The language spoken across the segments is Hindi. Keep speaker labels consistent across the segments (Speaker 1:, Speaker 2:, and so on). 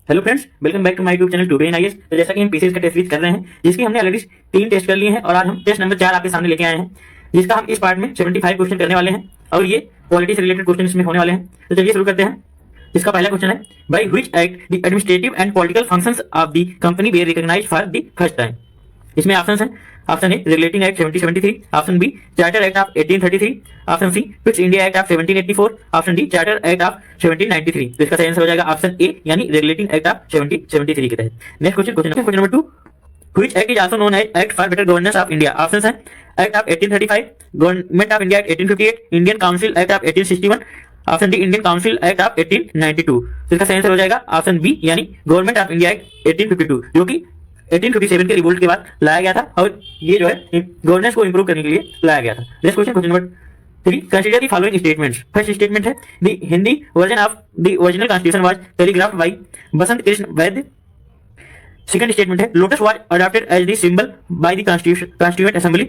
Speaker 1: Hello friends, welcome back to my YouTube channel today in IAS. तो जैसा कि हम पीसीएस का टेस्ट सीरीज कर रहे हैं, जिसकी हमने ऑलरेडी 3 टेस्ट कर लिए हैं और आज हम टेस्ट नंबर 4 आपके सामने लेके आए हैं, जिसका हम इस पार्ट में 75 क्वेश्चन करने वाले हैं और ये पॉलिटिक्स से रिलेटेड क्वेश्चन इसमें होने वाले हैं। तो चलिए शुरू करते हैं। इसका पहला क्वेश्चन है, by which act the administrative and political functions of the company were recognised for the first time. इसमें ऑप्शंस हैं, option A regulating act 1773, option B charter act of 1833, option C Pitt's India act of 1784, option D charter act of 1793। तो इसका सही आंसर हो जाएगा ऑप्शन ए यानी रेगुलेटिंग एक्ट ऑफ 1773 के तहत। Next question number 2, which act is also known as act for better governance of India. Options हैं, act of 1835, government of India act 1858, Indian council act of 1861, option D Indian council act of 1892। तो इसका सही आंसर हो जाएगा ऑप्शन बी यानी गवर्नमेंट ऑफ इंडिया एक्ट 1852, जो कि 1857 के रिवोल्ट के बाद लाया गया था और ये जो है गवर्नेंस को इंप्रूव करने के लिए लाया गया था। Next question number 3, consider the following statements. First statement है, the Hindi version of the original constitution was telegraphed by Basant Krishna Vaidya. Second statement है, lotus was adopted as the symbol by the constituent assembly.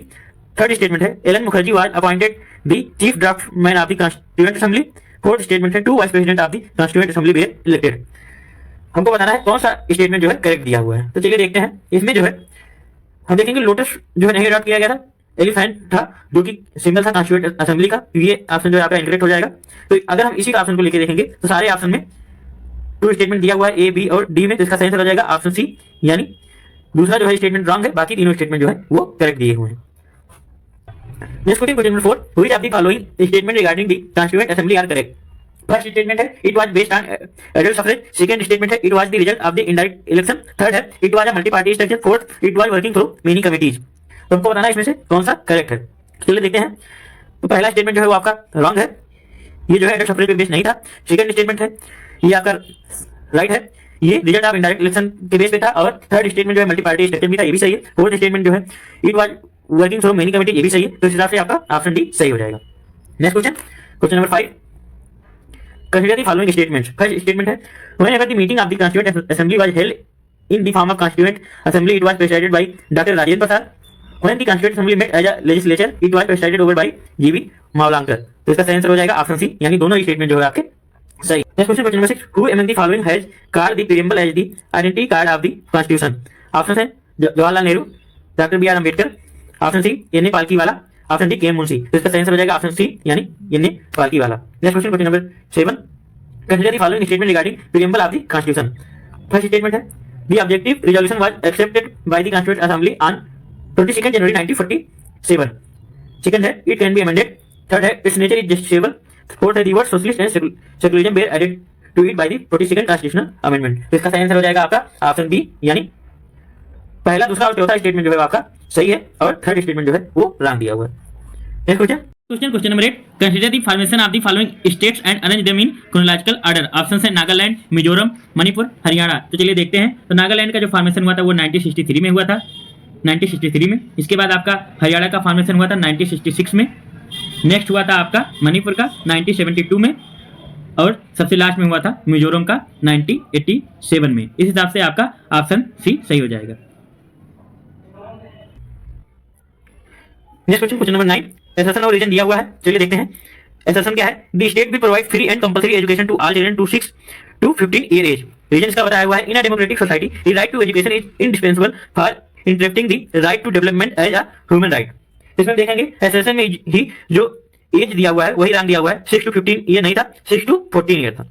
Speaker 1: Third statement है, Alan Mukherjee was appointed the chief draftsman of the constituent assembly. Fourth statement है, 2 vice president of the constituent assembly were elected. हमको बताना है कौन सा स्टेटमेंट जो है करेक्ट दिया हुआ है। तो चलिए देखते हैं। इसमें जो है हम देखेंगे लोटस जो है नहीं अडॉप्ट किया गया था, एलिफेंट था जो कि सिंबल था कॉन्स्टिट्यूएंट असेंबली का। ये ऑप्शन जो है आपका इनकरेक्ट हो जाएगा। तो अगर हम इसी का ऑप्शन को लेके देखेंगे तो सारे ऑप्शन में 2 स्टेटमेंट दिया हुआ है, ए बी और डी में। तो इसका सही आंसर हो जाएगा ऑप्शन सी यानी दूसरा जो है स्टेटमेंट रॉन्ग है, बाकी तीनों स्टेटमेंट जो है वो करेक्ट दिए हुए हैं। Next question number 4, which of the following statement regarding the constituent assembly are correct. First statement है, it was based on adult suffrage. Second statement है, it was the result of the indirect election. Third है, it was a multi party structure. Fourth, it was working through many committees. तो हमको बताना है इसमें से कौन सा करेक्ट है। चलिए देखते हैं। तो पहला स्टेटमेंट जो है वो आपका रॉन्ग है, ये जो है एडल्ट सफरेज पे बेस्ड नहीं था। सेकंड स्टेटमेंट है ये आपका राइट है, ये रिजल्ट ऑफ इनडायरेक्ट इलेक्शन के बेस पे था। और थर्ड स्टेटमेंट जो है मल्टी पार्टी स्ट्रक्चर भी था, ये भी सही है। फोर्थ स्टेटमेंट जो है it was working through many committee, ये भी सही है। तो इस हिसाब से आपका ऑप्शन डी सही हो जाएगा। Next question number 5, consider the following statements. First statement है, whenever the meeting of the Constituent Assembly was held in the form of Constituent Assembly, it was presided by Dr. Rajendra Prasad. When the Constituent Assembly met as a legislature, it was presided over by G.V. Mavlankar. तो इसका सही आंसर हो जाएगा ऑप्शन सी यानी दोनों स्टेटमेंट जो है आपके सही। Next question number 6, who among the following has called the preamble as the identity card of the Constitution? Option है Jawaharlal Nehru, doctor B R Ambedkar, option C N A Palkhivala, option D K Munshi. तो इसका सही आंसर हो जाएगा ऑप्शन सी यानी N A Palkhivala. Next question number 7, consider the following statement regarding preamble of the constitution. First statement है, the objective resolution was accepted by the constituent assembly on 22 January 1947। Second है, it can be amended. Third है, its nature is justifiable. Fourth है, the word socialist and secularism were added to it by the 22nd constitutional amendment. तो इसका सही आंसर हो जाएगा आपका ऑप्शन बी यानी पहला, दूसरा और चौथा स्टेटमेंट जो है आपका सही है और थर्ड स्टेटमेंट जो है वो रॉन्ग दिया हुआ है। Next question number 8, consider the formation of the following states and arrange them in chronological order. Options है नागालैंड, मिजोरम, मणिपुर, हरियाणा। तो चलिए देखते हैं। तो नागालैंड का जो फॉर्मेशन हुआ था वो 1963 में हुआ था, 1963 में। इसके बाद आपका हरियाणा का फॉर्मेशन हुआ था 1966 में। नेक्स्ट हुआ था आपका मणिपुर का 1972 में और सबसे लास्ट में हुआ था मिजोरम का 1987 में। इस हिसाब से आपका ऑप्शन सी सही हो जाएगा। नेक्स्ट क्वेश्चन नंबर 9, एसेशन और रीजन दिया हुआ है। चलिए देखते हैं। एसेशन क्या है, the state will provide free and compulsory education to all children to 6 to 15 year age. Reason इसका बताया हुआ है, in a democratic society the right to education is indispensable for interpreting the right to development as a human right. इसमें देखेंगे एसेशन में ही जो एज दिया हुआ है वही रंग दिया हुआ है, 6 to 15 ईयर नहीं था, 6 to 14 ईयर था,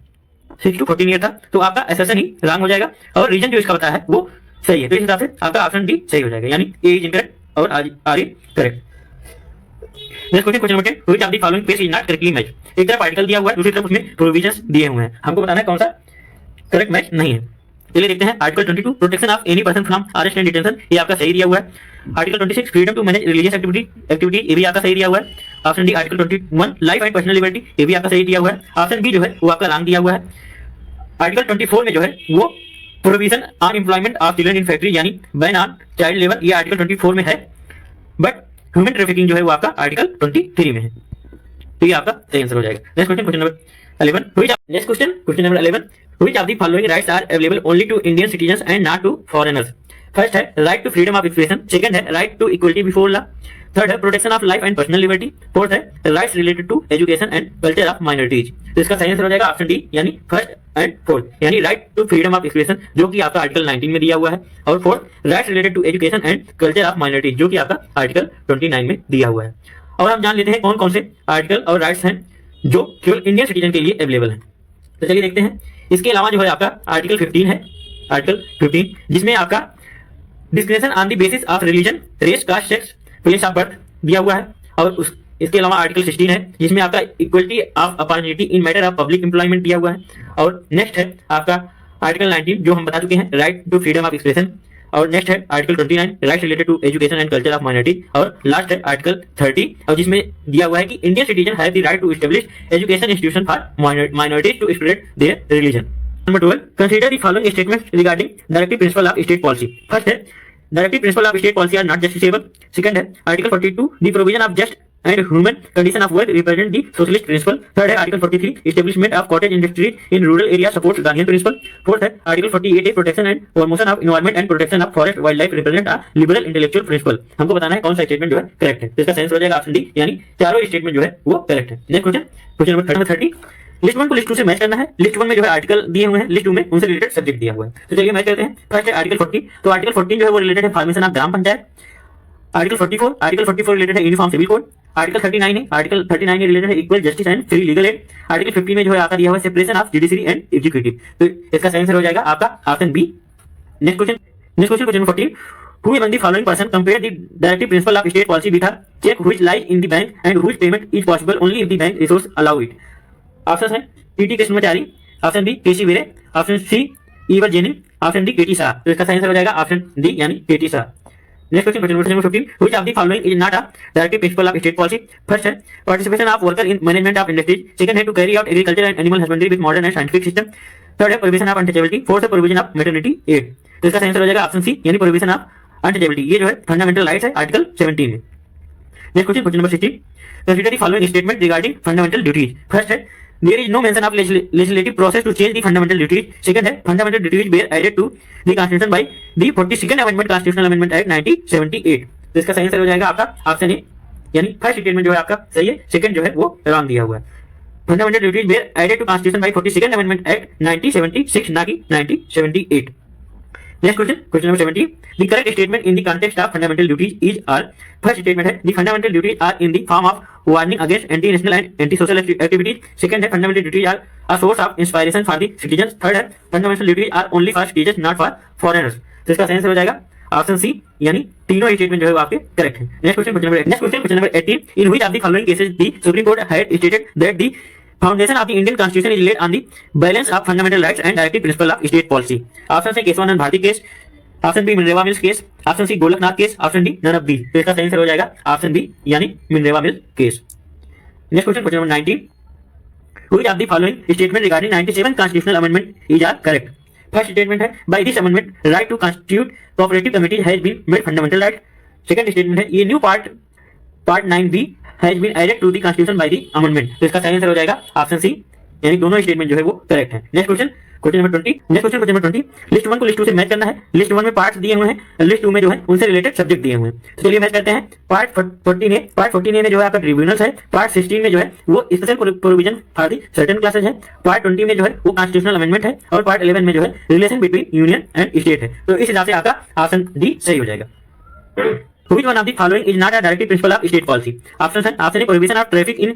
Speaker 1: 6 to 14 ईयर था। तो आपका एसेशन ही रंग हो जाएगा और रीजन जो इसका बताया है वो सही है। तो इस हिसाब से आपका ऑप्शन डी सही हो जाएगा यानी ए इज इनकरेक्ट और R is correct. Next question number 10, which of the following pairs is not correctly matched. एक तरफ आर्टिकल दिया हुआ है, दूसरी तरफ उसमें प्रोविजंस दिए हुए हैं। हमको बताना है कौन सा करेक्ट मैच नहीं है। चलिए देखते हैं। Article 22, protection of any person from arrest and detention, ये आपका सही दिया हुआ है। Article 26, freedom to manage religious activity, ये भी आपका सही दिया हुआ है। Option D article 21, life and personal liberty, ये भी आपका सही दिया हुआ है। ऑप्शन बी जो है वो आपका रॉन्ग दिया हुआ है। आर्टिकल 24 में जो है वो provision on employment of children in factory यानी बैन ऑन चाइल्ड लेबर, ये आर्टिकल 24 में है। बट ह्यूमन ट्रैफिकिंग जो है वो आपका आर्टिकल 23 में है। तो ये आपका सही आंसर हो जाएगा। Next question number 11, next question number 11, which of the following rights are available only to Indian citizens and not to foreigners. First है right to freedom of expression, second है right to equality before law, third है protection of life and personal liberty, fourth है rights related to education and culture of minorities. तो इसका सही आंसर हो जाएगा ऑप्शन डी, यानी फर्स्ट एंड फोर्थ, यानी right to freedom of expression जो कि आपका आर्टिकल 19 में दिया हुआ है, और fourth rights related to education and culture of minorities जो कि आपका आर्टिकल 29 में दिया हुआ है। और हम जान लेते हैं कौन कौन से आर्टिकल और राइट्स हैं जो केवल इंडियन सिटीजन के लिए अवेलेबल हैं। तो चलिए देखते हैं। इसके अलावा जो है आपका आर्टिकल 15 है, आर्टिकल 15 जिसमें आपका discrimination on the basis of religion, race, caste, sex, place of birth दिया हुआ है। और इसके अलावा आर्टिकल 16 है जिसमें आपका equality of opportunity in matter of public employment दिया हुआ है। और नेक्स्ट है आपका आर्टिकल 19 जो हम बता चुके हैं, right to freedom of expression. और नेक्स्ट है article 29 right related to education and culture of minority. और लास्ट है आर्टिकल 30 और जिसमें दिया हुआ है कि Indian citizen have the right to establish education institution for minorities to spread their religion. Number 12, consider the following statements regarding directive principle of state policy. First है directive principle of state policy are not justiciable. Second है article 42 the provision of just and human condition of work represent the socialist principle. Third है article 43 establishment of cottage industry in rural area supports Gandhian principle. Fourth है article 48 protection and promotion of environment and protection of forest wildlife represent a liberal intellectual principle. हमको बताना है कौन सा स्टेटमेंट जो है करेक्ट है। तो इसका सेंस हो जाएगा ऑप्शन डी, यानी चारों स्टेटमेंट जो है वो करेक्ट है। Next question, question number 30, list 1 को लिस्ट 2 से मैच करना है। लिस्ट 1 में जो है आर्टिकल दिए हुए हैं, लिस्ट 2 में उनसे रिलेटेड सब्जेक्ट दिया हुआ है। तो चलिए मैच करते हैं। फर्स्ट है आर्टिकल 40, तो आर्टिकल 14 जो है वो रिलेटेड है formation of gram panchayat. Article 44 related है यूनिफॉर्म सिविल कोड। आर्टिकल 39 है, आर्टिकल 39 के रिलेटेड है equal justice and free legal aid. Article 50 में जो है आपका दिया हुआ है separation of judiciary and executive. तो इसका सही आंसर हो जाएगा आपका option B. Next question, question 14, who among the following person compare the directive principle of state policy with a check which lies in the bank and whose payment is possible only if the bank resource allow it। Option है T Krishnamachari, option B K C Wheare, option C Ivor Jennings, option D K T Shah. तो इसका सही आंसर हो जाएगा ऑप्शन डी, यानी K T Shah. Next question, question number 15, which of the following is not a directive principle of state policy। First है participation of worker in management of industries। Second है to carry out agriculture and animal husbandry with modern and scientific system। Third है prohibition of untouchability। फोर्थ है prohibition of maternity aid। तो इसका सही आंसर हो जाएगा ऑप्शन सी, यानी prohibition of untouchability। ये जो है फंडामेंटल राइट्स है आर्टिकल 17 में। Next question, question number 16, consider the following statement regarding fundamental duties। First है there is no mention of legislative process to change the fundamental duties। second है fundamental duties were added to the constitution by the 42nd amendment constitutional amendment act 1978। तो इसका सही आंसर हो जाएगा आपका ऑप्शन ए, यानी फर्स्ट स्टेटमेंट जो है आपका सही है, सेकंड जो है वो रॉन्ग दिया हुआ है। fundamental duties were added to constitution by 42nd amendment act 1976 ना कि 1978। Next question, question number 17, the correct statement in the context of fundamental duties is are। First statement है the fundamental duties are in the form of warning against anti-national and anti-social activities। Second है fundamental duties are a source of inspiration for the citizens। Third है fundamental duties are only for citizens not for foreigners। तो इसका सही आंसर हो जाएगा ऑप्शन सी, यानी तीनों स्टेटमेंट जो है वो आपके करेक्ट है। Next question, question number 18, in which of the following cases the Supreme Court had stated that the foundation of the Indian Constitution is laid on the balance of fundamental rights and directive principle of state policy। Option से Kesavananda Bharati case, option B Minerva Mills case, option C Golaknath case, option D none of these. तो इसका सही आंसर हो जाएगा ऑप्शन बी, यानी Minerva Mills case. Next question, question number 19, which of the following statement regarding 97 constitutional amendment is are correct। First statement है by this amendment right to constitute cooperative committee has been made fundamental right। Second statement है ये new part 9B has been added to the constitution by the amendment। तो इसका सही आंसर हो जाएगा ऑप्शन सी, यानी दोनों स्टेटमेंट जो है वो करेक्ट है। Next question, question number 20, next question number 20, list 1 को लिस्ट 2 से मैच करना है। लिस्ट 1 में पार्ट्स दिए हुए हैं, लिस्ट 2 में जो है उनसे रिलेटेड सब्जेक्ट दिए हुए हैं। तो चलिए मैच करते हैं। पार्ट 14A में जो है आपका ट्रिब्यूनल्स है। पार्ट 16 में जो है वो special provision for the certain classes है। पार्ट 20 में जो है वो कॉन्स्टिट्यूशनल अमेंडमेंट है। और पार्ट 11 में जो है relation between union and state है। तो इस हिसाब से आपका ऑप्शन डी सही हो जाएगा। Which one of the following is not a directive principle of state policy? Options are option A prohibition of traffic in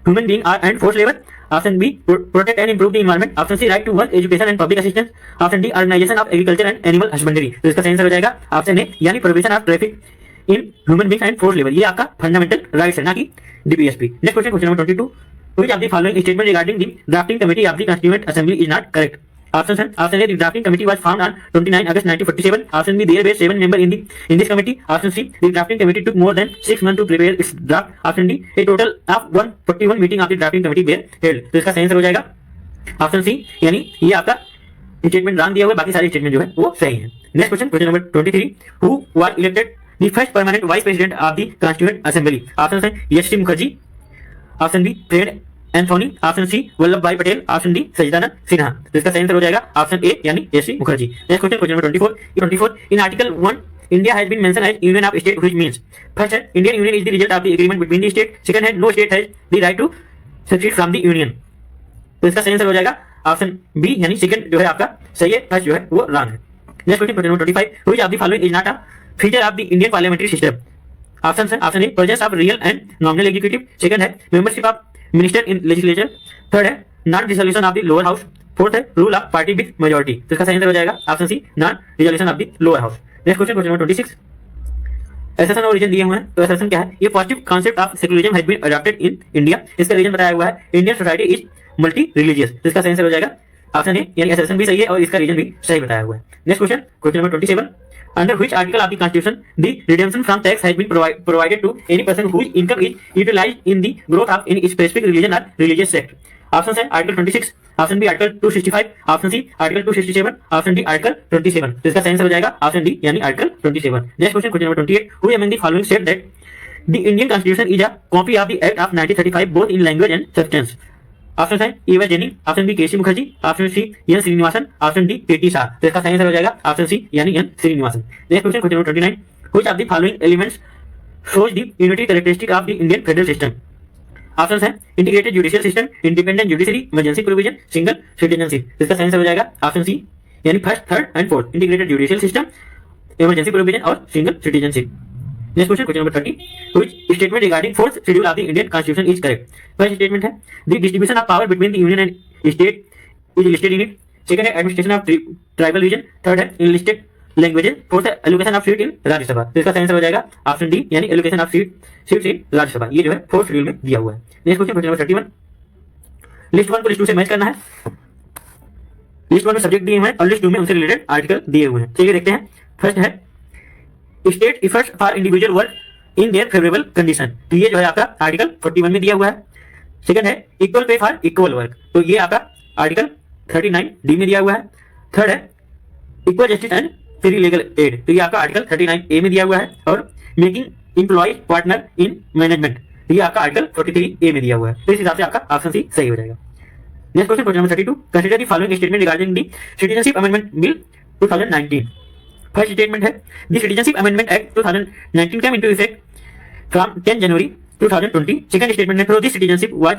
Speaker 1: human being and forced labor, option B protect and improve the environment, option C right to work, education and public assistance, option D organization of agriculture and animal husbandry। तो इसका सही आंसर हो जाएगा ऑप्शन ए, यानी prohibition of traffic in human beings and forced labor। ये आपका फंडामेंटल राइट्स है, ना कि DPSP। Next question, question number 22, which of the following statement regarding the drafting committee of the constituent assembly is not correct। Options are option A the drafting committee was formed on 29 August 1947, option B there were 7 members in this committee, option C the drafting committee took more than 6 months to prepare its draft, option D a total of 141 meeting of the drafting committee were held। तो इसका सही आंसर हो जाएगा ऑप्शन सी, यानी ये आपका स्टेटमेंट रॉन्ग दिया हुआ है, बाकी सारे स्टेटमेंट जो है वो सही है। Next question, question number 23, who was elected the first permanent vice president of the constituent assembly। Option है Yash Mukherjee, option B Fred Anthony, option C Vallabh भाई पटेल, ऑप्शन डी सचिदानंद सिन्हा। तो इसका सही आंसर हो जाएगा ऑप्शन ए यानी S C. Mukherjee. Next question, question number 24 in article 1 India has been mentioned as union of state, which means first है Indian union is the result of the agreement between the state, second है no state has the right to secede from the union। तो इसका सही आंसर हो जाएगा ऑप्शन बी यानी सेकंड जो है आपका सही है, फर्स्ट जो है वो रॉन्ग है। Next question, question number 25 which of the following is not a feature of the Indian parliamentary system. Option है option A presence of real and nominal executive, second है membership of minister in legislature, third है non dissolution of the lower house, fourth है rule of party with majority. तो इसका सही आंसर हो जाएगा option C non dissolution of the lower house. Next question, question number 26 assertion और रीजन दिए हुए हैं। तो एसेशन क्या है, ये positive concept of secularism has been adopted in India. इसका रीजन बताया हुआ है Indian society is multi religious. तो इसका सही आंसर हो जाएगा ऑप्शन ए यानी एसेशन भी सही है और इसका रीजन भी सही बताया हुआ है। Next question, question number 27 under which article of the constitution the redemption from tax has been provided to any person whose income is utilised in the growth of any specific religion और रिलीजियस सेक्ट। ऑप्शन है article 26, option B article 265, option C article 267, option D article 27। तो इसका सही आंसर हो जाएगा ऑप्शन डी यानी article 27। Next question, question number 28 who among the following said that the Indian constitution is a copy of the act of 1935 both in language and substance. Option है A Y Jennings, option B K C. Mukherjee, option C N Srinivasan, option D K T. Shah. तो इसका सही आंसर हो जाएगा ऑप्शन सी यानी N Srinivasan. Next question, question number 29 which of the following elements shows the unity characteristic of the Indian federal system. Option है integrated judicial system, independent judiciary, emergency provision, single citizenship. इसका सही आंसर हो जाएगा ऑप्शन सी यानी first, third and fourth, integrated judicial system, emergency provision और single citizenship. Next question, question number 30 which statement regarding fourth schedule of the Indian constitution is correct. First statement है the distribution of power between the union and state is listed in it, second है administration of tribal region, third है इनलिस्टेड लैंग्वेजेस, फोर्थ है एलोकेशन ऑफ सीट इन राज्यसभा। तो इसका सही आंसर हो जाएगा ऑप्शन डी यानी एलोकेशन ऑफ सीट इन राज्यसभा। ये जो है फोर्थ शेड्यूल में दिया हुआ है। Next question, question number 31 list 1 को लिस्ट 2 से मैच करना है। लिस्ट 1 में सब्जेक्ट दिए हुए हैं और लिस्ट 2 में उनसे रिलेटेड आर्टिकल दिए हुए हैं। चलिए देखते हैं। फर्स्ट है state efforts for individual work in their favourable condition. तो ये जो है आपका आर्टिकल 41 में दिया हुआ है। सेकंड है equal pay for equal work, तो ये आपका आर्टिकल 39 डी में दिया हुआ है। थर्ड है equal justice and free legal add, तो ये आपका आर्टिकल 39 ए में दिया हुआ है। और making employ partner in management, ये आपका आर्टिकल 43 ए में दिया हुआ है। तो इस हिसाब से आपका ऑप्शन सी सही हो जाएगा। Next question, question number 32 consider the following statement regarding the citizenship amendment bill 2019। First statement है the citizenship amendment act 2019 came into effect from 10 January 2020। Second statement है through the citizenship was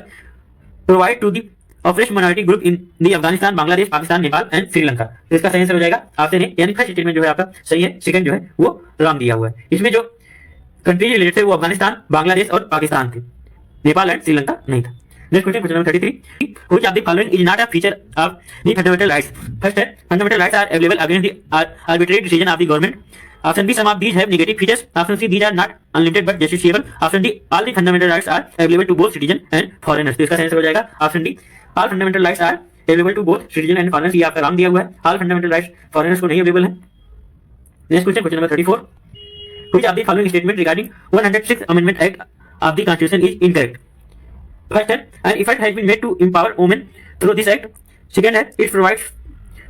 Speaker 1: provide to the operation minority group in the Afghanistan, Bangladesh, Pakistan, Nepal and Sri Lanka. तो इसका सही आंसर हो जाएगा ऑप्शन ए यानी फर्स्ट स्टेटमेंट जो है आपका सही है, सेकंड जो है वो रॉन्ग दिया हुआ है। इसमें जो कंट्रीज रिलेटेड थे वो अफगानिस्तान, बांग्लादेश और पाकिस्तान थे, नेपाल एंड श्रीलंका नहीं था। Next question, question number 33 which of the following is not a feature of the fundamental rights. First है fundamental rights are available against the arbitrary decision of the government. Option B some of these have negative features, option C these are not unlimited but justifiable, option D all the fundamental rights are available to both citizen and foreigners. तो इसका सही आंसर हो जाएगा option D all fundamental rights are available to both citizen and foreigners. ये आपका रॉन्ग दिया हुआ है, ऑल फंडामेंटल राइट्स फॉरेनर्स को नहीं अवेलेबल है। Next question, question number 34 which of the following statement regarding 106th amendment act of the constitution is incorrect. First है an effort has been made to empower women through this act. Second है it provides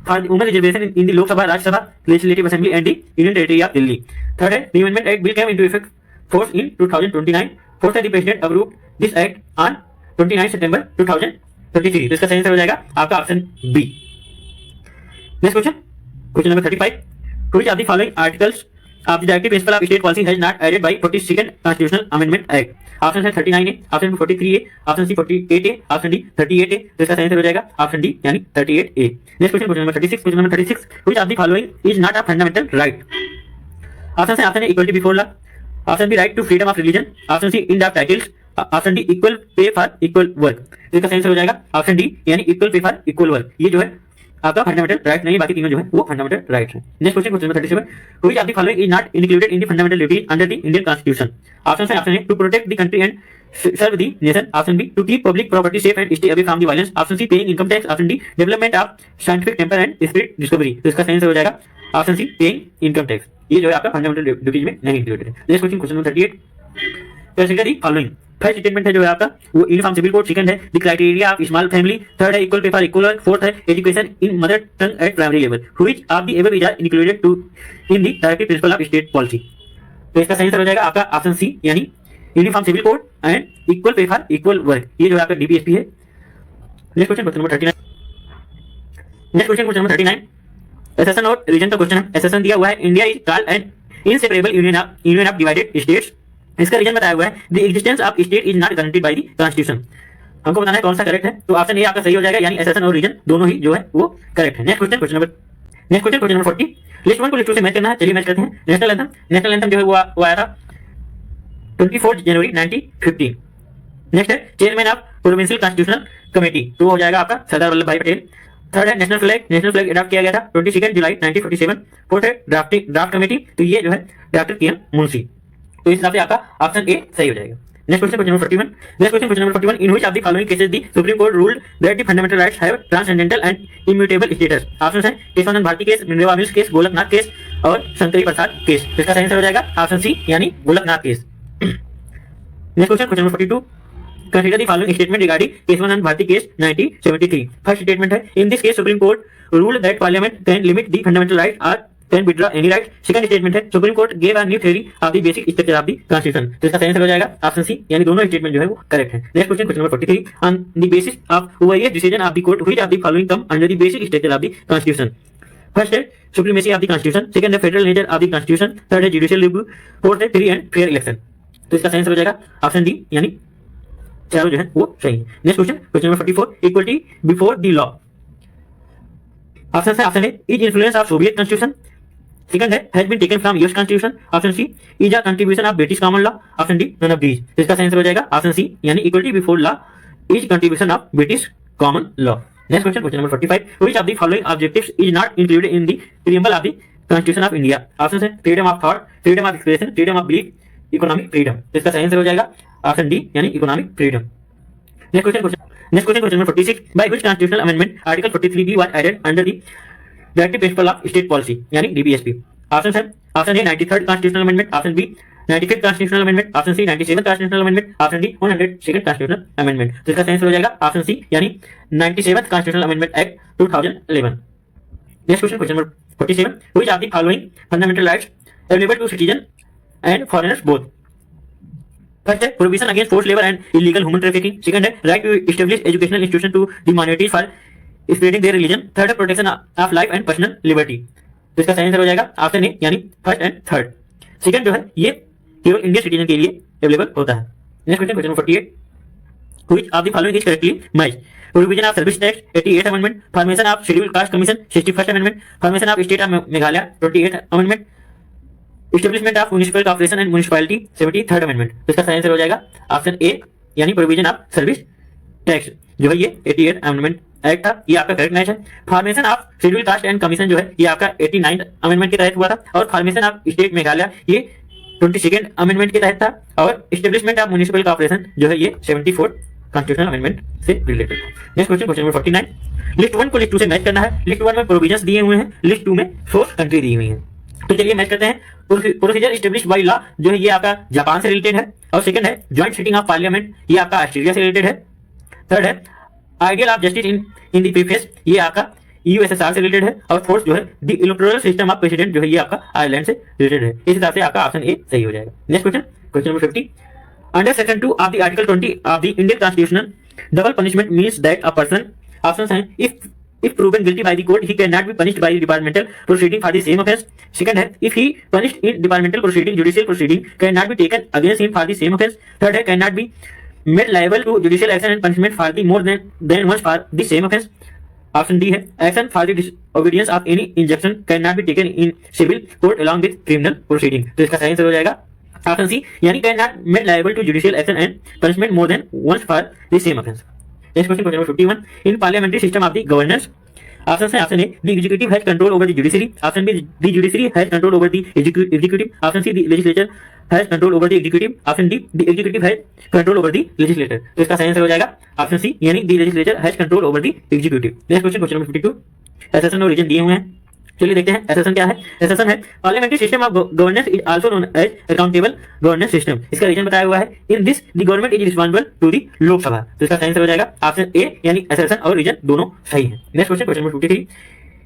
Speaker 1: for the women reservation in the Lok Sabha, Rajya Sabha, Legislative Assembly and the Union Territory of Delhi. Third है the Amendment Act will come into effect force in 2029. Fourth है the President approved this act on 29 September 2023. तो इसका सही आंसर हो जाएगा आपका option B. Next question, question number 35 which of the following articles of the directive principle of state policy has not added by 42nd Constitutional Amendment Act। Option है 39A, option 43A, option C 48A, option D 38A। तो इसका सही आंसर हो जाएगा ऑप्शन डी यानी 38A। Next question, question number 36 question number 36 which of the following is not a fundamental right. Option है option A equality before law, option B right to freedom of religion, option C in of titles, option D equal pay for equal work. इसका सही आंसर हो जाएगा ऑप्शन डी यानी equal pay for equal work. ये जो है आपका फंडामेंटल राइट नहीं, बाकी तीनों जो है वो फंडामेंटल राइट है। Next question, question number 37 which of the following is not included in the fundamental duty under the Indian constitution. Option है option A to protect the country and serve the nation, option B to keep public property safe and stay away from the violence, option C paying income tax, option D development of scientific temper and spirit discovery। तो इसका सही आंसर हो जाएगा option C paying income tax. ये जो है आपका फंडामेंटल ड्यूटीज में नहीं इंक्लूडेड है। Next question, question number 38 consider the following. First statement है जो है आपका वो यूनिफॉर्म सिविल कोड, सेकंड है the criteria of small family, third है equal pay for equal work, fourth है education in mother tongue at primary level. Which of the above is included to in the directive principle of state policy. तो इसका सही आंसर हो जाएगा आपका ऑप्शन सी यानी uniform civil code and equal pay for equal work, ये जो है आपका डीपीएसपी है। Next question question number 39। Next question question number 39 assertion और रीजन का क्वेश्चन है। एसेशन दिया हुआ है India is called an inseparable union of divided states. इसका रीजन बताया हुआ है the existence of state is not guaranteed by the constitution. हमको बताना है कौन सा करेक्ट है, तो ऑप्शन ए आपका सही हो जाएगा, यानी एसेशन और रीजन दोनों ही जो है वो करेक्ट है। Next question question number 40 list 1 को लिस्ट 2 से मैच करना है। चलिए मैच करते हैं। नेशनल एंथम जो है वो आया था 24 जनवरी 1950। नेक्स्ट है chairman of provincial constitutional committee, तो हो जाएगा आपका सरदार वल्लभ भाई पटेल। थर्ड है नेशनल फ्लैग अडॉप्ट किया गया था 22 जुलाई 1947। फोर्थ है ड्राफ्ट कमेटी, तो ये जो है डॉक्टर के एम मुंशी। तो इस हिसाब से आपका ऑप्शन ए सही हो जाएगा। Next question question number 41। Question question question number 41 in which of the following cases the supreme court ruled that the fundamental rights have transcendental and immutable status. Option है Keshavananda Bharati case, Minerva mills case, Golaknath case और शंकरी प्रसाद केस। इसका सही आंसर हो जाएगा ऑप्शन सी, यानी Golaknath case. Next question question number 42 consider the following statement regarding Keshavananda Bharati case 1973। First statement है in this case supreme court ruled that parliament can limit the fundamental right और can withdraw any right. Second statement है supreme court gave a new theory of the basic structure of the constitution. तो इसका सही आंसर हो जाएगा ऑप्शन सी, यानी दोनों स्टेटमेंट जो है वो करेक्ट है। Next question question number 43 on the basis of overall decision of the court which of the following come under the basic structure of the constitution. First है supremacy of the constitution, second है federal nature of the constitution, third है जुडिशियल रिव्यू, फोर्थ है फ्री एंड फेयर इलेक्शन। तो इसका सही आंसर हो जाएगा ऑप्शन डी, यानी चारों जो है वो सही है। Next question question number 44 equality before the law. Option है is influence of Soviet constitution, second है has been taken from US constitution, option C is a contribution of British common law, option D none of these. इसका सही आंसर हो जाएगा ऑप्शन सी, यानी equality before law is contribution of British common law. Next question question number 45 which of the following objectives is not included in the preamble of the constitution of India. Option है freedom of thought, freedom of expression, freedom of belief, economic freedom. इसका सही आंसर हो जाएगा ऑप्शन डी, यानी economic freedom. Next question question number 46 by which constitutional amendment article 43B was added under the directive principle of state policy, यानी डीपीएसपी। ऑप्शन है option A 93rd constitutional amendment, option B 95th constitutional amendment, option C 97th constitutional amendment, option D 102nd constitutional amendment. तो इसका सही आंसर हो जाएगा ऑप्शन सी, यानी 97th constitutional amendment act 2011। Next question question number 47 which of the following fundamental rights available to citizen and foreigners both. First है prohibition against forced labour and illegal human trafficking, second है right to establish educational institution to the minorities for spreading their religion, third है protection of life and personal liberty. तो इसका सही आंसर हो जाएगा ऑप्शन ए, यानी फर्स्ट एंड थर्ड। सेकंड जो है ये केवल इंडियन सिटीजन के लिए अवेलेबल होता है। Next question question number 48 which of the following is correctly match. Provision of service tax 88th amendment, formation of schedule caste commission 61st amendment, formation of state of Meghalaya 28th amendment, establishment of municipal corporation and municipality 73rd amendment. तो इसका सही आंसर हो जाएगा ऑप्शन ए, यानी प्रोविजन ऑफ सर्विस टैक्स जो है ये 88th अमेंडमेंट एक्ट था, ये आपका करेक्ट मैच है। Formation of schedule caste and commission जो है ये आपका 89th अमेंडमेंट के तहत हुआ था, और फॉर्मेशन ऑफ स्टेट मेघालय ये 22nd अमेंडमेंट के तहत था, और एस्टेब्लिशमेंट ऑफ म्युनिसिपल कॉर्पोरेशन जो है ये 74th कॉन्स्टिट्यूशनल अमेंडमेंट से related. Next question question number 49 list 1 को लिस्ट 2 से मैच करना है। लिस्ट 1 में प्रोविजंस दिए हुए हैं, लिस्ट 2 में सोर्स कंट्री दी हुई है। तो चलिए मैच करते हैं। प्रोसीजर एस्टेब्लिश्ड बाय लॉ जो है ये आपका जापान से रिलेटेड है, और सेकंड है जॉइंट सिटिंग ऑफ पार्लियामेंट ये आपका ऑस्ट्रेलिया से रिलेटेड है, थर्ड है ideal of justice in the preface ये आपका यूएसएसआर से रिलेटेड है, और फोर्थ जो है the electoral system of president जो है ये आपका आयरलैंड से रिलेटेड है। इस हिसाब से आपका ऑप्शन ए सही हो जाएगा। Next question question number 50 under section 2 of the article 20 of the Indian constitution double punishment means that a person, options हैं if proven guilty by the court he cannot be punished by the departmental proceeding for the same offense, second है if he punished in departmental proceeding judicial proceeding cannot be taken against him for the same offense, third है cannot be made liable to judicial action and punishment for the more than once for the same offense, option D है action for the disobedience of any injunction cannot be taken in civil court along with criminal proceeding। तो इसका सही आंसर हो जाएगा ऑप्शन सी, यानी cannot made liable to judicial action and punishment more than once for the same offense। Next question question number 51 in parliamentary system of the governance, option है option A the executive has control over the judiciary, option B the judiciary has control over the executive, option C the legislature has control over the executive, option D the executive has control over the legislator। तो इसका सही आंसर हो जाएगा ऑप्शन सी, यानी the legislature has control over the executive। Next question question number 52 assertion और रीजन दिए हुए हैं। चलिए देखते हैं एसेशन क्या है। एसेशन है parliamentary system of governance is also known as accountable governance system. इसका रीजन बताया हुआ है in this the government is responsible to the Lok Sabha. तो इसका सही आंसर हो जाएगा ऑप्शन ए, यानी एसेशन और रीजन दोनों सही है। Next question question number 53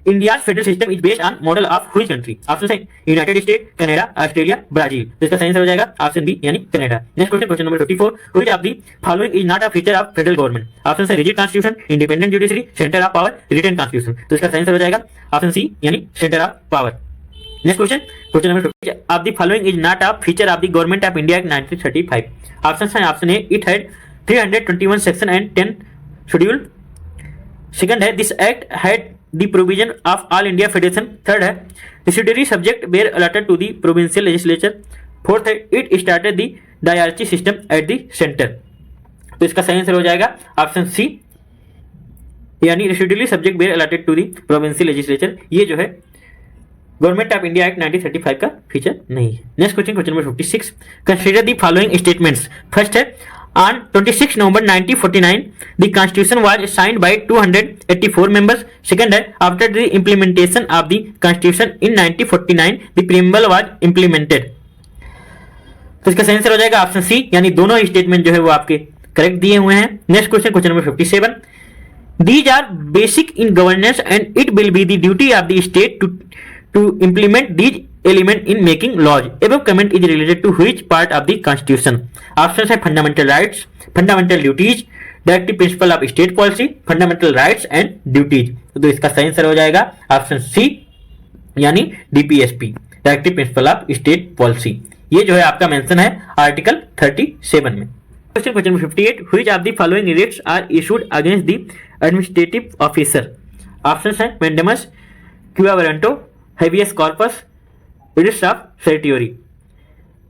Speaker 1: India federal system is based on model of which country? Option है united state, Canada, Australia, Brazil. तो इसका सही आंसर हो जाएगा ऑप्शन बी यानी Canada. Next question, question number 54, which of the following is not a feature of federal government? Option है rigid constitution, independent judiciary, centre of power, written constitution. तो इसका सही आंसर हो जाएगा ऑप्शन सी यानी centre of power. Next question, question number 50, of the following is not a feature of the government of India act 1935? Option है option A it had 321 section and 10 schedule. Second है this act had the provision of all India Federation. Third है residuary subject were allotted to the provincial legislature. Fourth है it started the diarchy system at the center. तो इसका सही आंसर हो जाएगा ऑप्शन सी यानी residuary subject were allotted to the provincial legislature। ये जो है गवर्नमेंट ऑफ इंडिया एक्ट 1935 का फीचर नहीं है। Next question, question number 56, consider the following statements. First है On 26 November 1949, the Constitution was signed by 284 members. Second है after the implementation of the Constitution in 1949, the preamble was implemented. तो इसका सही आंसर हो जाएगा ऑप्शन सी यानी दोनों स्टेटमेंट जो है वो आपके करेक्ट दिए हुए हैं। Next question, question number 57, these are basic in governance and it will be the duty of the state to implement these element in making laws. Above comment is related to which part of the constitution? Options है fundamental rights, fundamental duties, directive principle of state policy, fundamental rights and duties। तो इसका सही आंसर हो जाएगा ऑप्शन सी यानी DPSP, directive principle of state policy. ये जो है आपका मेंशन है आर्टिकल 37 में। Question, question 58, which of the following writs are issued against the administrative officer? Options हैं mandamus, quia warranto, habeas corpus, writs of certiorari.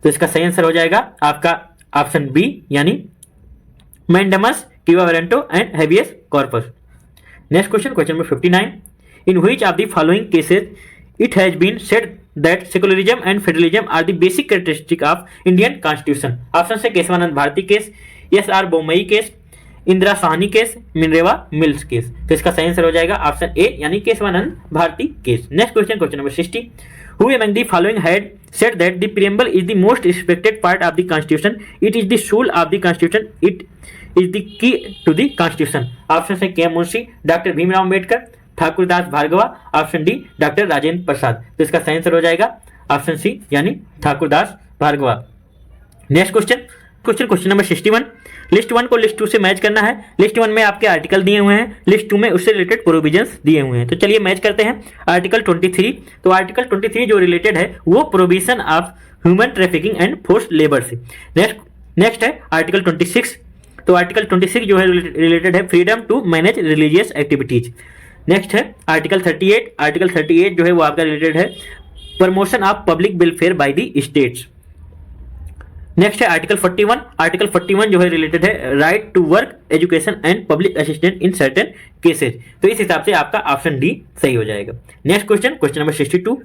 Speaker 1: तो इसका सही आंसर हो जाएगा आपका ऑप्शन बी यानी mandamus, quia warranto and habeas corpus. Next question, question number 59, in which of the following cases it has been said that secularism and federalism are the basic characteristic of Indian constitution? Option है Keshavananda Bharati case, S R Bommai case, Indira Sawhney case, Minerva Mills case. तो इसका सही आंसर हो जाएगा ऑप्शन ए यानी Kesavananda Bharati case. Next question, question number 60, who among the following had said that the preamble is the most respected part of the constitution? It is the soul of the constitution, it is the key to the constitution. Option है K Munshi, doctor Bhimrao Ambedkar, Thakurdas Bhargava, option D doctor Rajendra Prasad. तो इसका सही आंसर हो जाएगा ऑप्शन सी यानी Thakurdas Bhargava. Next question, question number 61, list 1 को लिस्ट 2 से मैच करना है। लिस्ट 1 में आपके आर्टिकल दिए हुए हैं, लिस्ट 2 में उससे रिलेटेड प्रोविजंस दिए हुए हैं। तो चलिए मैच करते हैं। आर्टिकल 23, तो आर्टिकल 23 जो रिलेटेड है वो provision of human trafficking and forced labour से। नेक्स्ट है आर्टिकल 26, तो आर्टिकल 26 जो है रिलेटेड है freedom to manage religious activities. Next है आर्टिकल 38, आर्टिकल 38 जो है वो आपका रिलेटेड है promotion of public welfare by the states. Next है आर्टिकल 41, आर्टिकल 41 जो है रिलेटेड है right to work, education and public assistant in certain cases. तो इस हिसाब से आपका ऑप्शन डी सही हो जाएगा। Next question, question number 62,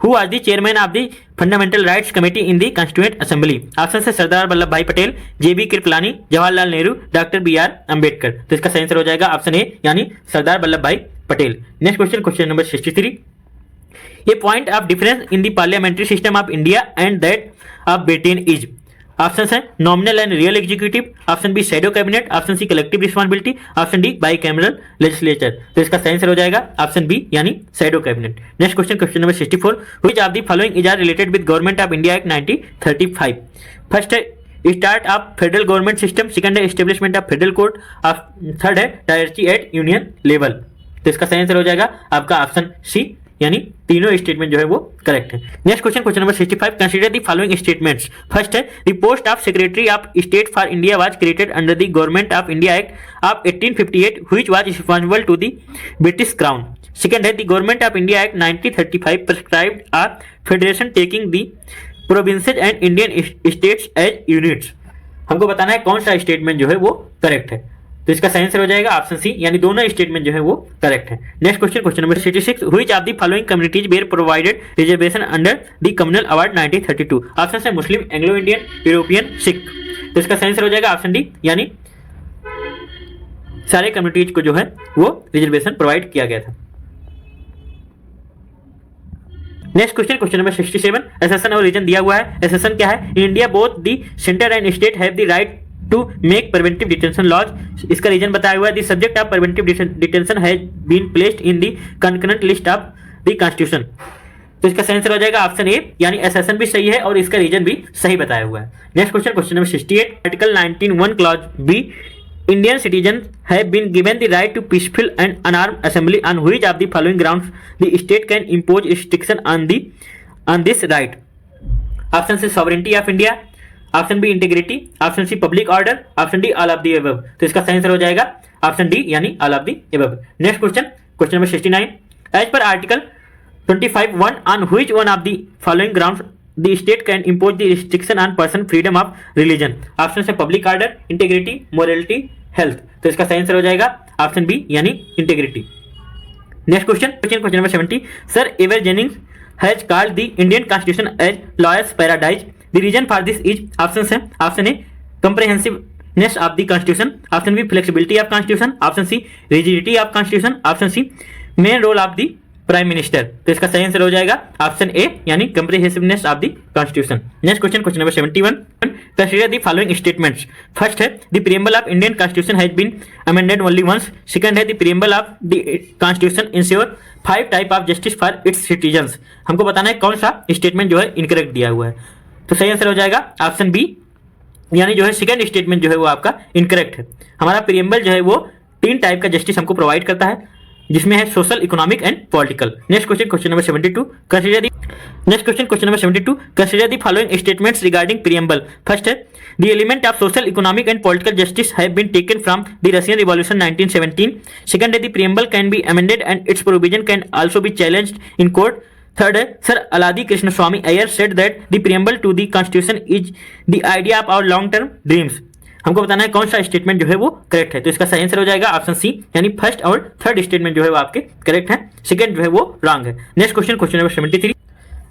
Speaker 1: who are the chairman of the fundamental rights committee in the constituent assembly? Option है सरदार वल्लभ भाई Patel, JB Kripalani, Jawaharlal Nehru, doctor BR Ambedkar. तो इसका सही आंसर हो जाएगा ऑप्शन ए यानी सरदार वल्लभ भाई Patel. Next question, question number 63, A point of difference in the parliamentary system of India and that of Britain is? Option है nominal and real executive, option B shadow cabinet, option C collective responsibility, option D bicameral legislature. तो इसका सही आंसर हो जाएगा ऑप्शन बी यानी shadow cabinet. Next question, question number 64, which of the following is are related with government of India act 1935? First है start of federal government system, second है establishment of federal court, third है डायरेक्टरी एट यूनियन लेवल। तो इसका सही आंसर हो जाएगा आपका ऑप्शन सी यानी तीनों स्टेटमेंट जो है वो करेक्ट है। Next question, question number 65, consider the following statements. First है the post of secretary of state for India was created under the government of India act of 1858 which was responsible to the British crown. Second है the government of India act 1935 prescribed a federation taking the provinces and Indian states as units. हमको बताना है कौन सा स्टेटमेंट जो है वो करेक्ट है। तो इसका सही आंसर हो जाएगा ऑप्शन सी यानी दोनों स्टेटमेंट जो है वो करेक्ट है। Next question, question number 66, which of the following communities were provided reservation under the communal award 1932? Option है Muslim, Anglo Indian, European, Sikh. तो इसका सही आंसर हो जाएगा ऑप्शन डी यानी सारे कम्युनिटीज को जो है वो रिजर्वेशन प्रोवाइड किया गया था। Next question, question number 67, assertion और रीजन दिया हुआ है। एसेशन क्या है? India both the centre and state have the right to make preventive detention laws. इसका रीजन बताया हुआ है, the subject of preventive detention has been placed in the concurrent list of the constitution. तो इसका सही आंसर हो जाएगा ऑप्शन ए, यानी एसेसन भी सही है और इसका रीजन भी सही बताया हुआ है। Next question, question number 68, article 19(1) clause B, Indian citizens have been given the right to peaceful and unarmed assembly on which of the following grounds the state can impose restriction on this right? Option C sovereignty of India, option B integrity, option C public order, option D all of the above. तो इसका सही आंसर हो जाएगा ऑप्शन डी, यानी all of the above. Next question, question number 69, as per article 25(1) on which one of the following grounds the state can impose the restriction on person freedom of religion? Option से public order, integrity, morality, health. तो इसका सही आंसर हो जाएगा ऑप्शन बी, यानी integrity. Next question, question number 70, sir Ivor Jennings has called the Indian constitution as lawyers paradise. The reason for this is, option है, option A comprehensiveness of the constitution, option B flexibility of constitution, option C rigidity of constitution, option C main role of the prime minister. तो इसका सही आंसर हो जाएगा ऑप्शन ए, यानी comprehensiveness of the constitution. Next question, question number 71, consider the following statements. First है, the preamble of Indian constitution has been amended only once. Second है, the preamble of the constitution ensure 5 type of justice for its citizens. हमको बताना है कौन सा स्टेटमेंट जो है इनकरेक्ट दिया हुआ है। तो सही आंसर हो जाएगा ऑप्शन बी, यानी जो है सेकंड स्टेटमेंट जो है वो आपका इनकरेक्ट है। हमारा प्रीएम्बल जो है वो 3 टाइप का जस्टिस हमको प्रोवाइड करता है, जिसमें है social, economic and political. Next question, question number 72, consider the next question, question number 72, consider the following statements regarding preamble. First है, the element of social, economic and political justice have been taken from the Russian revolution 1917। Second है, the preamble can be amended and its provision can also be challenged in court. Third है, sir Alladi Krishnaswamy Iyer said that the preamble to the constitution is the idea of our long term dreams. हमको बताना है कौन सा स्टेटमेंट जो है वो करेक्ट है। तो इसका सही आंसर हो जाएगा ऑप्शन सी, यानी फर्स्ट और थर्ड स्टेटमेंट जो है वो आपके करेक्ट है, सेकंड जो है वो रॉन्ग है। Next question, question number 73,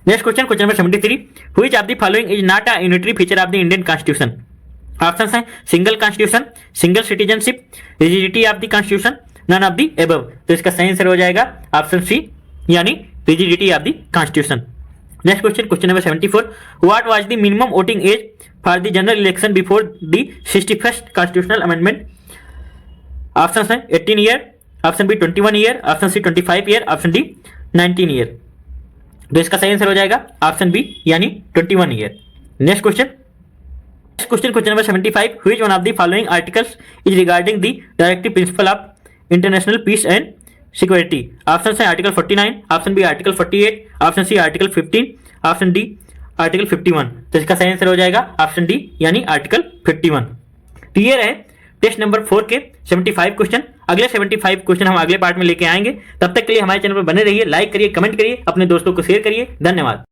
Speaker 1: next question, question number 73, which of the following is not a unitary feature of the Indian constitution. Option A, single constitution, single citizenship, rigidity of the constitution, none of the above. तो इसका सही आंसर हो जाएगा ऑप्शन सी, यानी rigidity of the constitution. Next question, question number 74, what was the minimum voting age for the general election before the 61st constitutional amendment. Option है 18 year, option B 21 year, option C 25 year, option D 19 year. तो इसका सही आंसर हो जाएगा ऑप्शन बी, यानी 21 year. Next question, question, question number 75, which one of the following articles is regarding the directive principle of international peace and security. Option है article 49, option B article 48, option C article 15, option D article 51। तो इसका सही आंसर हो जाएगा ऑप्शन डी, यानी आर्टिकल 51। क्लियर है टेस्ट नंबर 4 के 75 क्वेश्चन। अगले 75 क्वेश्चन हम अगले पार्ट में लेके आएंगे। तब तक के लिए हमारे चैनल पर बने रहिए, लाइक करिए, कमेंट करिए, अपने दोस्तों को शेयर करिए। धन्यवाद।